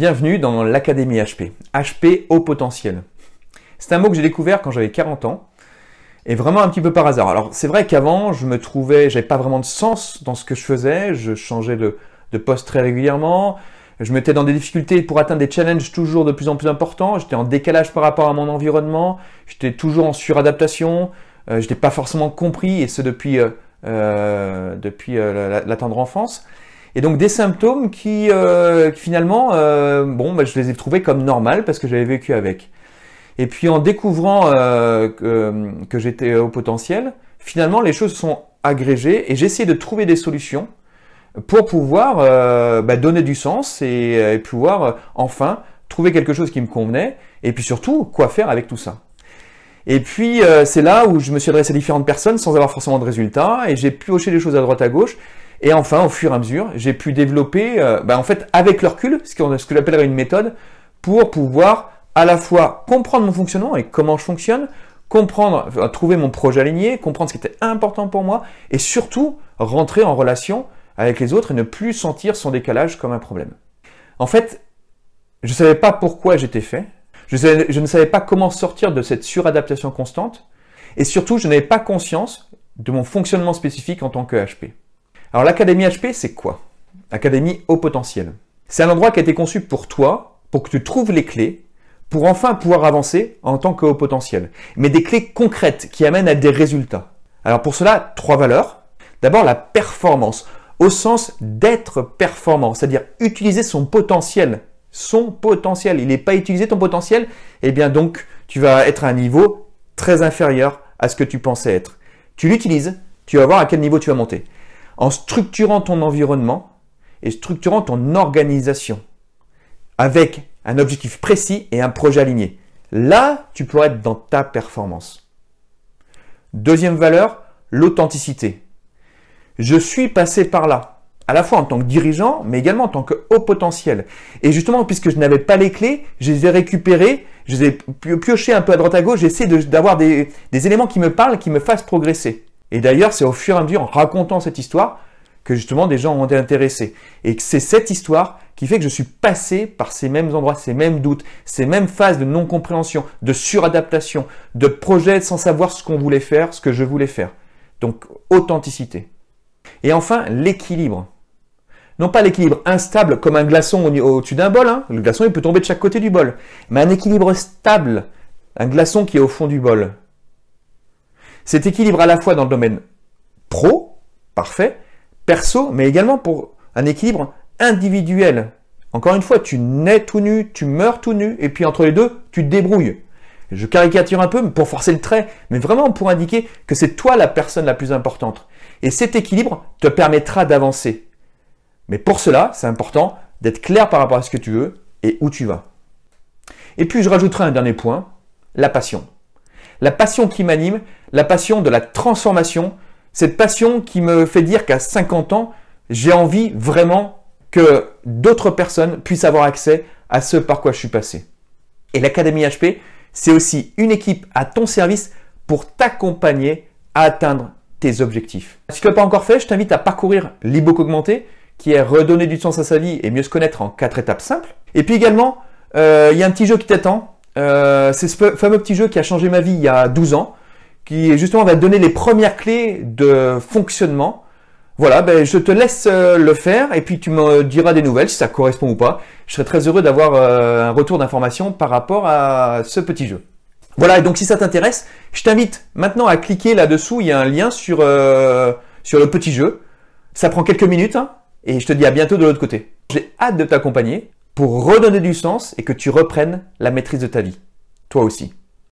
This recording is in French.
Bienvenue dans l'Académie HP. HP haut potentiel. C'est un mot que j'ai découvert quand j'avais 40 ans et vraiment un petit peu par hasard. Alors c'est vrai qu'avant je me trouvais, j'avais pas vraiment de sens dans ce que je faisais, je changeais de poste très régulièrement, je mettais dans des difficultés pour atteindre des challenges toujours de plus en plus importants, j'étais en décalage par rapport à mon environnement, j'étais toujours en suradaptation, je n'étais pas forcément compris et ce depuis la tendre enfance. Et donc des symptômes qui finalement, je les ai trouvés comme normal parce que j'avais vécu avec. Et puis en découvrant que j'étais au potentiel, finalement les choses sont agrégées et j'ai essayé de trouver des solutions pour pouvoir donner du sens et pouvoir enfin trouver quelque chose qui me convenait et puis surtout quoi faire avec tout ça. Et puis c'est là où je me suis adressé à différentes personnes sans avoir forcément de résultats et j'ai pioché des choses à droite à gauche. Et enfin, au fur et à mesure, j'ai pu développer, en fait, avec le recul, ce que j'appellerais une méthode, pour pouvoir à la fois comprendre mon fonctionnement et comment je fonctionne, trouver mon projet aligné, comprendre ce qui était important pour moi, et surtout rentrer en relation avec les autres et ne plus sentir son décalage comme un problème. En fait, je ne savais pas pourquoi j'étais fait, je ne savais pas comment sortir de cette suradaptation constante, et surtout, je n'avais pas conscience de mon fonctionnement spécifique en tant que HP. Alors l'Académie HP, c'est quoi? Académie haut potentiel. C'est un endroit qui a été conçu pour toi, pour que tu trouves les clés, pour enfin pouvoir avancer en tant que haut potentiel. Mais des clés concrètes qui amènent à des résultats. Alors pour cela, 3 valeurs. D'abord la performance, au sens d'être performant, c'est-à-dire utiliser son potentiel. Son potentiel, il n'est pas utilisé ton potentiel, et bien donc tu vas être à un niveau très inférieur à ce que tu pensais être. Tu l'utilises, tu vas voir à quel niveau tu vas monter. En structurant ton environnement et structurant ton organisation avec un objectif précis et un projet aligné. Là, tu pourras être dans ta performance. Deuxième valeur, l'authenticité. Je suis passé par là, à la fois en tant que dirigeant, mais également en tant que haut potentiel. Et justement, puisque je n'avais pas les clés, je les ai récupérées, je les ai piochées un peu à droite à gauche, j'essaie d'avoir des éléments qui me parlent, qui me fassent progresser. Et d'ailleurs, c'est au fur et à mesure, en racontant cette histoire, que justement des gens ont été intéressés. Et que c'est cette histoire qui fait que je suis passé par ces mêmes endroits, ces mêmes doutes, ces mêmes phases de non-compréhension, de suradaptation, de projets sans savoir ce qu'on voulait faire, ce que je voulais faire. Donc, authenticité. Et enfin, l'équilibre. Non pas l'équilibre instable comme un glaçon au-dessus d'un bol. Hein. Le glaçon, il peut tomber de chaque côté du bol. Mais un équilibre stable, un glaçon qui est au fond du bol. Cet équilibre à la fois dans le domaine pro, parfait, perso, mais également pour un équilibre individuel. Encore une fois, tu nais tout nu, tu meurs tout nu, et puis entre les deux, tu te débrouilles. Je caricature un peu pour forcer le trait, mais vraiment pour indiquer que c'est toi la personne la plus importante. Et cet équilibre te permettra d'avancer. Mais pour cela, c'est important d'être clair par rapport à ce que tu veux et où tu vas. Et puis je rajouterai un dernier point, la passion. La passion qui m'anime, la passion de la transformation, cette passion qui me fait dire qu'à 50 ans, j'ai envie vraiment que d'autres personnes puissent avoir accès à ce par quoi je suis passé. Et l'Académie HP, c'est aussi une équipe à ton service pour t'accompagner à atteindre tes objectifs. Si tu ne l'as pas encore fait, je t'invite à parcourir l'e-book augmenté qui est redonner du sens à sa vie et mieux se connaître en 4 étapes simples. Et puis également, il y a un petit jeu qui t'attend. C'est ce fameux petit jeu qui a changé ma vie il y a 12 ans, qui justement va te donner les premières clés de fonctionnement. Voilà, je te laisse le faire et puis tu me diras des nouvelles si ça correspond ou pas. Je serais très heureux d'avoir un retour d'information par rapport à ce petit jeu. Voilà, et donc si ça t'intéresse, je t'invite maintenant à cliquer là-dessous, il y a un lien sur le petit jeu. Ça prend quelques minutes et je te dis à bientôt de l'autre côté. J'ai hâte de t'accompagner pour redonner du sens et que tu reprennes la maîtrise de ta vie. Toi aussi.